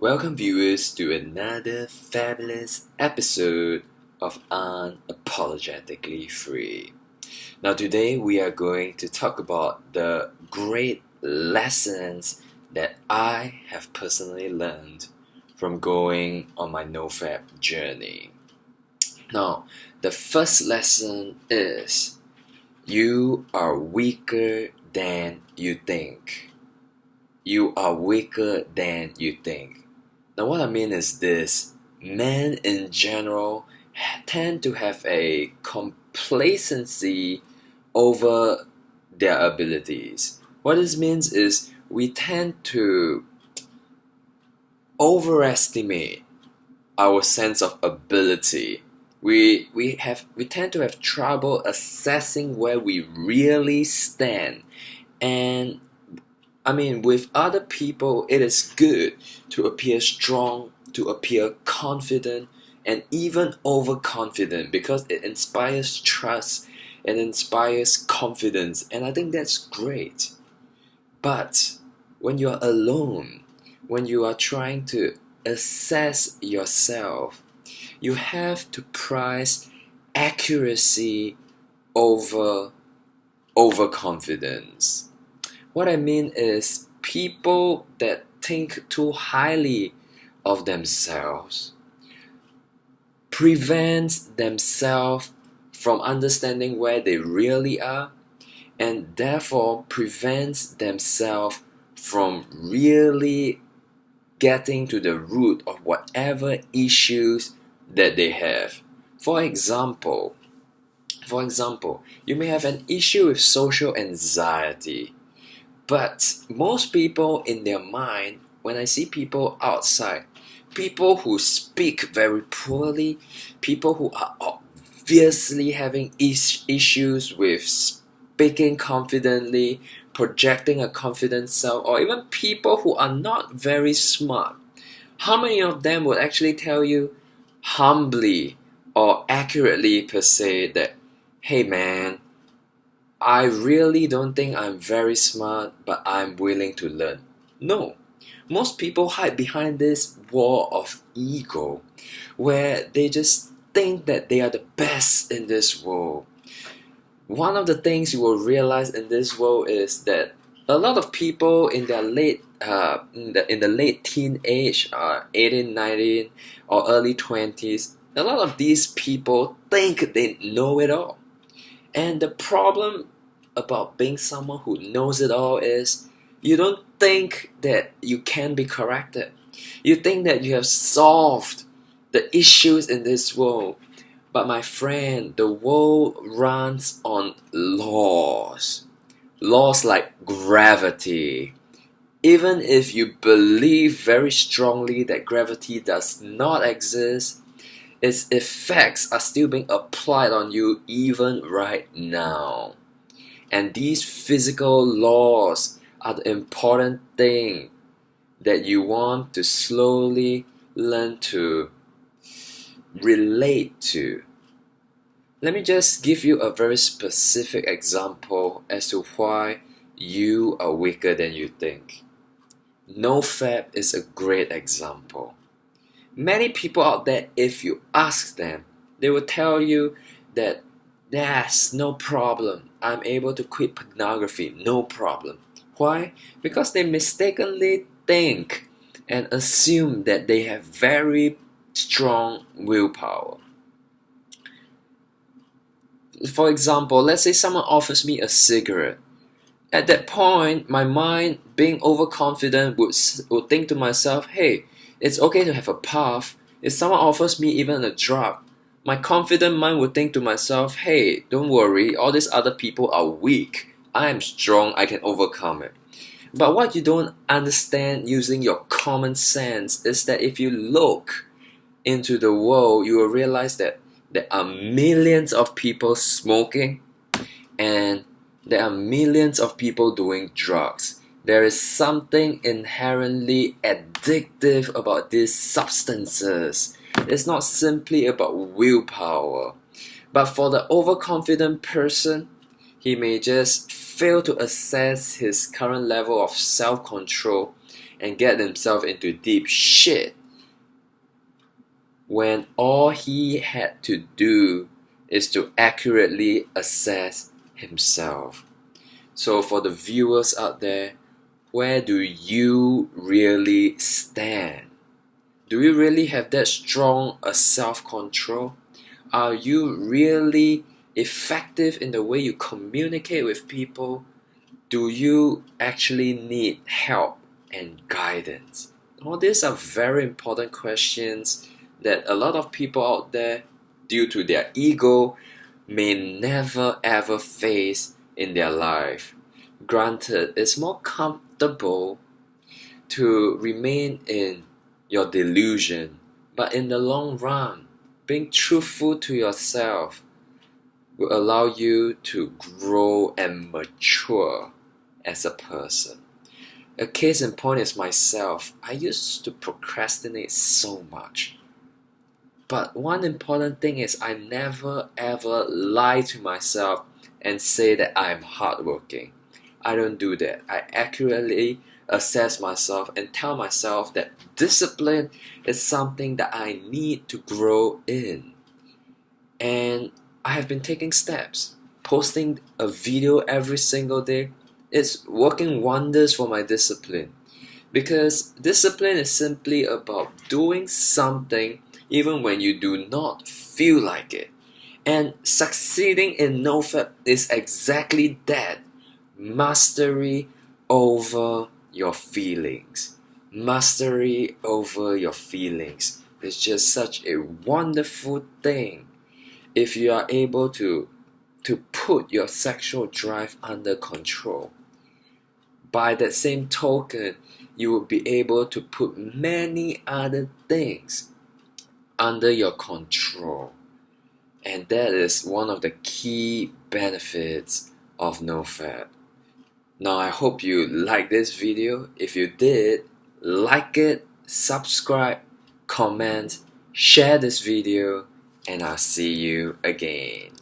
Welcome, viewers, to another fabulous episode of Unapologetically Free. Now, today we are going to talk about the great lessons that I have personally learned from going on my NoFap journey. Now, the first lesson is you are weaker than you think. You are weaker than you think. Now, what I mean is this: men in general tend to have a complacency over their abilities. What this means is we tend to overestimate our sense of ability. We tend to have trouble assessing where we really stand. And I mean, with other people, it is good to appear strong, to appear confident, and even overconfident, because it inspires trust, it inspires confidence, and I think that's great. But when you're alone, when you are trying to assess yourself, you have to prize accuracy over overconfidence. What I mean is, people that think too highly of themselves prevents themselves from understanding where they really are, and therefore prevents themselves from really getting to the root of whatever issues that they have. For example, you may have an issue with social anxiety. But most people in their mind, when I see people outside, people who speak very poorly, people who are obviously having issues with speaking confidently, projecting a confident self, or even people who are not very smart, how many of them would actually tell you humbly or accurately per se that, hey man, I really don't think I'm very smart, but I'm willing to learn? No. Most people hide behind this wall of ego, where they just think that they are the best in this world. One of the things you will realize in this world is that a lot of people in their late in the late teen age, 18, 19, or early 20s, a lot of these people think they know it all. And the problem about being someone who knows it all is you don't think that you can be corrected. You think that you have solved the issues in this world. But my friend, the world runs on laws. Laws like gravity. Even if you believe very strongly that gravity does not exist, its effects are still being applied on you even right now. And these physical laws are the important thing that you want to slowly learn to relate to. Let me just give you a very specific example as to why you are weaker than you think. NoFap is a great example. Many people out there, if you ask them, they will tell you that there's no problem. I'm able to quit pornography, no problem. Why? Because they mistakenly think and assume that they have very strong willpower. For example, let's say someone offers me a cigarette. At that point, my mind, being overconfident, would think to myself, hey, it's okay to have a puff. If someone offers me even a drug, my confident mind would think to myself, hey, don't worry, all these other people are weak. I am strong, I can overcome it. But what you don't understand using your common sense is that if you look into the world, you will realize that there are millions of people smoking, and there are millions of people doing drugs. There is something inherently addictive about these substances. It's not simply about willpower. But for the overconfident person, he may just fail to assess his current level of self-control and get himself into deep shit when all he had to do is to accurately assess himself. So for the viewers out there, where do you really stand? Do you really have that strong a self-control? Are you really effective in the way you communicate with people? Do you actually need help and guidance? All these are very important questions that a lot of people out there, due to their ego, may never ever face in their life. Granted, it's more comfortable to remain in your delusion, but in the long run, being truthful to yourself will allow you to grow and mature as a person. A case in point is myself. I used to procrastinate so much. But one important thing is I never ever lie to myself and say that I'm hardworking. I don't do that. I accurately assess myself and tell myself that discipline is something that I need to grow in. And I have been taking steps. Posting a video every single day, it's working wonders for my discipline. Because discipline is simply about doing something even when you do not feel like it. And succeeding in NoFap is exactly that. Mastery over your feelings. Mastery over your feelings is just such a wonderful thing if you are able to put your sexual drive under control. By that same token, you will be able to put many other things under your control. And that is one of the key benefits of NoFap. Now I hope you liked this video. If you did, like it, subscribe, comment, share this video, and I'll see you again.